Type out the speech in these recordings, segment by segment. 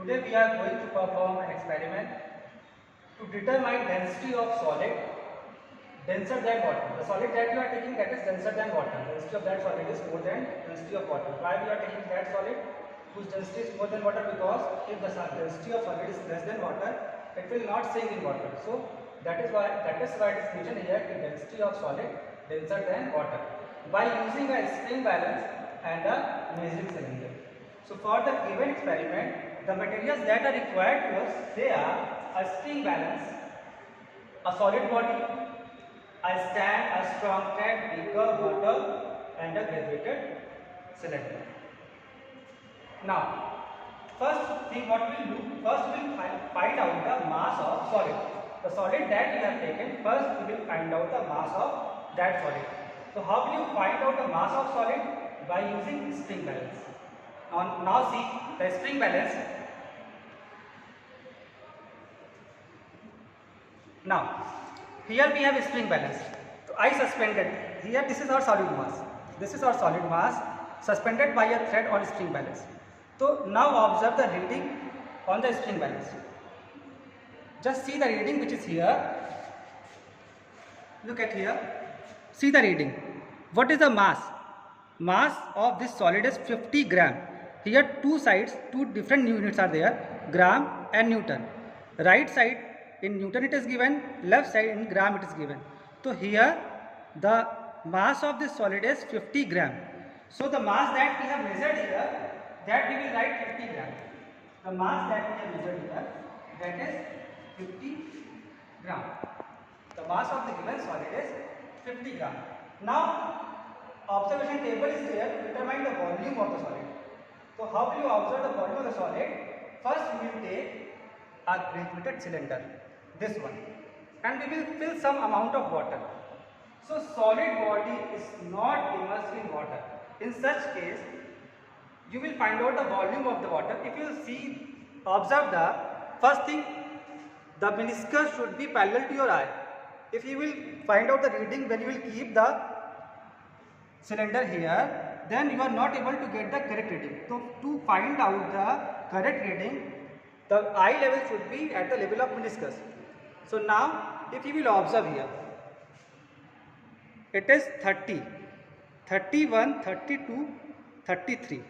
Today we are going to perform an experiment to determine density of solid denser than water. The solid that you are taking, that is denser than water. Density of that solid is more than density of water. Why we are taking that solid whose density is more than water? Because if the density of solid is less than water, it will not sink in water. So that is why it is mentioned here the density of solid denser than water by using a spring balance and a measuring cylinder. So for the given experiment, the materials that are required to us, they are a spring balance, a solid body, a stand, a strong thread, beaker, bottle, and a graduated cylinder. Now, first thing what we will do, first we will find out the mass of solid. The solid that we have taken, first we will find out the mass of that solid. So how will you find out the mass of solid? By using spring balance. Now see the spring balance. Now, here we have a spring balance. So I suspended, here this is our solid mass. This is our solid mass suspended by a thread on spring balance. So now observe the reading on the spring balance. Just see the reading which is here. Look at here. See the reading. What is the mass? Mass of this solid is 50 gram. Here two sides, two different units are there, gram and Newton. Right side in Newton it is given, left side in gram it is given. So here the mass of this solid is 50 gram. So the mass that we have measured here, that we will write 50 gram. The mass that we have measured here, that is 50 gram. The mass of the given solid is 50 gram. Now observation table is there to determine the volume of the solid. So how will you observe the volume of the solid? First we will take a graduated cylinder, this one, and we will fill some amount of water. So solid body is not immersed in water. In such case, you will find out the volume of the water. If you see, observe the first thing, the meniscus should be parallel to your eye. If you will find out the reading when you will keep the cylinder here, then you are not able to get the correct reading. So to find out the correct reading, the eye level should be at the level of meniscus. So now if you will observe here, it is 30, 31, 32, 33.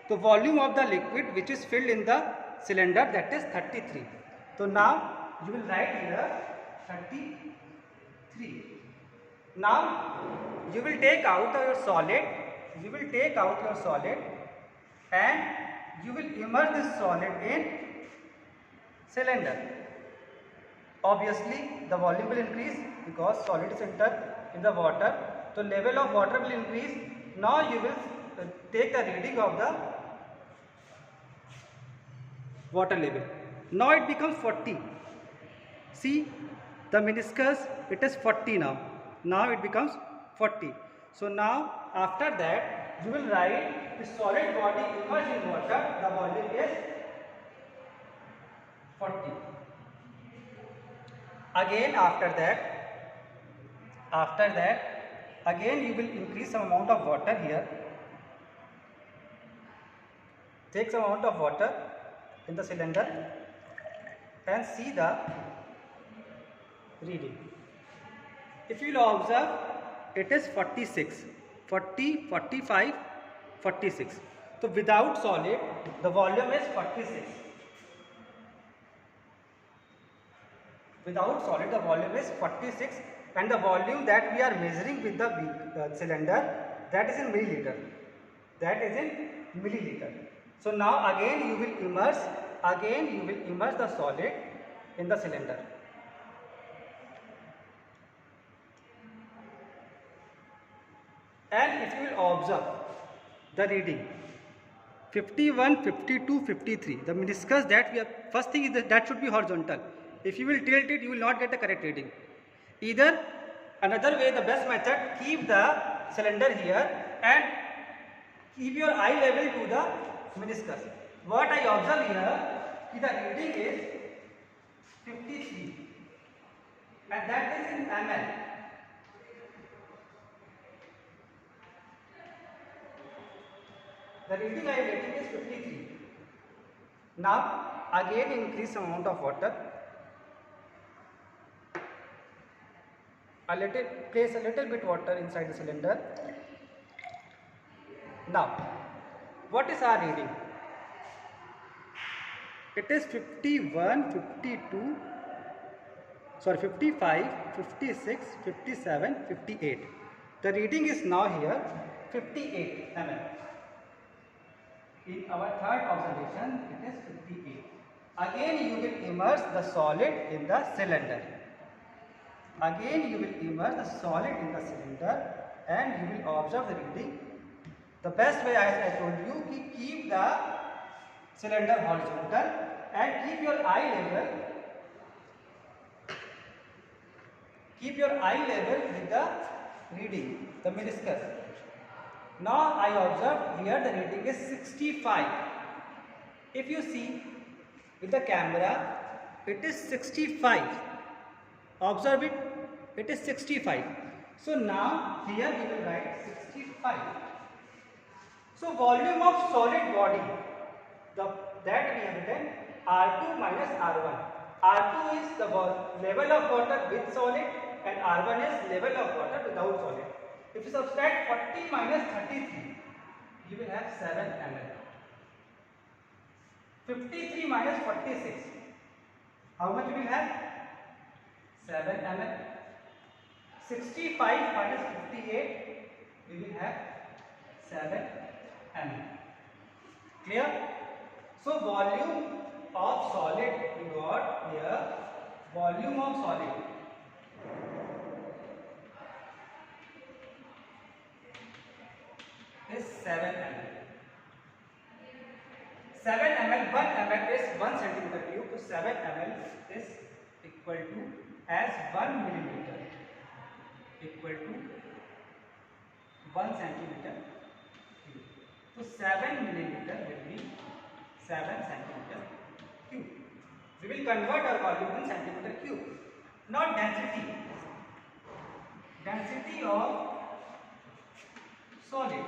The volume of the liquid which is filled in the cylinder, that is 33. So now you will write here 33. Now you will take out your solid, and you will immerse this solid in cylinder. Obviously the volume will increase because solid is entered in the water, so level of water will increase. Now you will take the reading of the water level. Now it becomes 40. See the meniscus, it is 40 now. Now it becomes 40. So now after that you will write the solid body immersed in water, the volume is 40. Again after that again you will increase some amount of water here. Take some amount of water in the cylinder and see the reading. If you will observe, it is 46, 40, 45, 46. So without solid, the volume is 46. Without solid, the volume is 46, and the volume that we are measuring with the cylinder, that is in milliliter. So now again you will immerse the solid in the cylinder. And if you will observe the reading 51, 52, 53, the meniscus that we have, first thing is that should be horizontal. If you will tilt it, you will not get the correct reading. Either another way, the best method, keep the cylinder here and keep your eye level to the meniscus. What I observe here, the reading is 53, and that is in ml. The reading I am getting is 53. Now again increase amount of water. Place a little bit water inside the cylinder. Now, what is our reading? It is 51, 52, sorry 55, 56, 57, 58. The reading is now here 58 ml. In our third observation, it is 58. Again you will immerse the solid in the cylinder. Again you will immerse the solid in the cylinder and you will observe the reading. The best way, as I told you, keep the cylinder horizontal and keep your eye level with the reading, the meniscus. Now I observe here the reading is 65. If you see with the camera, it is 65. Observe it, it is 65. So now here we will write 65. So volume of solid body, that we have written R2 minus R1. R2 is the level of water with solid and R1 is level of water without solid. If you subtract 40 minus 33, you will have 7 ml. 53 minus 46, how much you will have? 7 ml. 65 minus 58, we will have 7 ml. Clear? So volume of solid we got here, volume of solid is 7 ml. 7 ml, 1 ml is 1 centimeter cube, so 7 ml is equal to as 1 millimeter equal to 1 centimeter cube. So 7 millimeter will be 7 centimeter cube. We will convert our volume in centimeter cube. Now density. Density of solid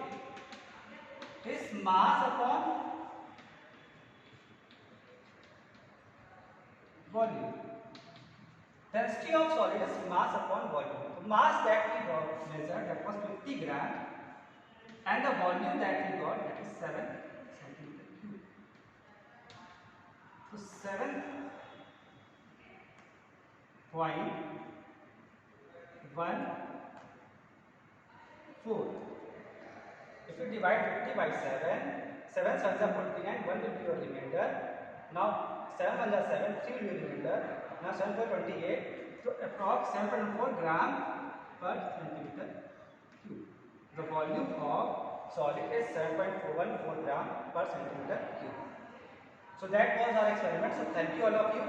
is mass upon volume. Density of solid is mass upon volume. The mass that we measured, that was 50 gram, and the volume that we got, that is 7 centimeter cube. So 7.14. If you divide 50 by 7, 7 sevens are 49, 1 will be your remainder. Now 7 ones are 7, 3 will be remainder. Now 7.28, so approx 7.4 gram per centimeter cube. The volume of solid is 7.414 gram per centimeter cube. So that was our experiment. So thank you all of you.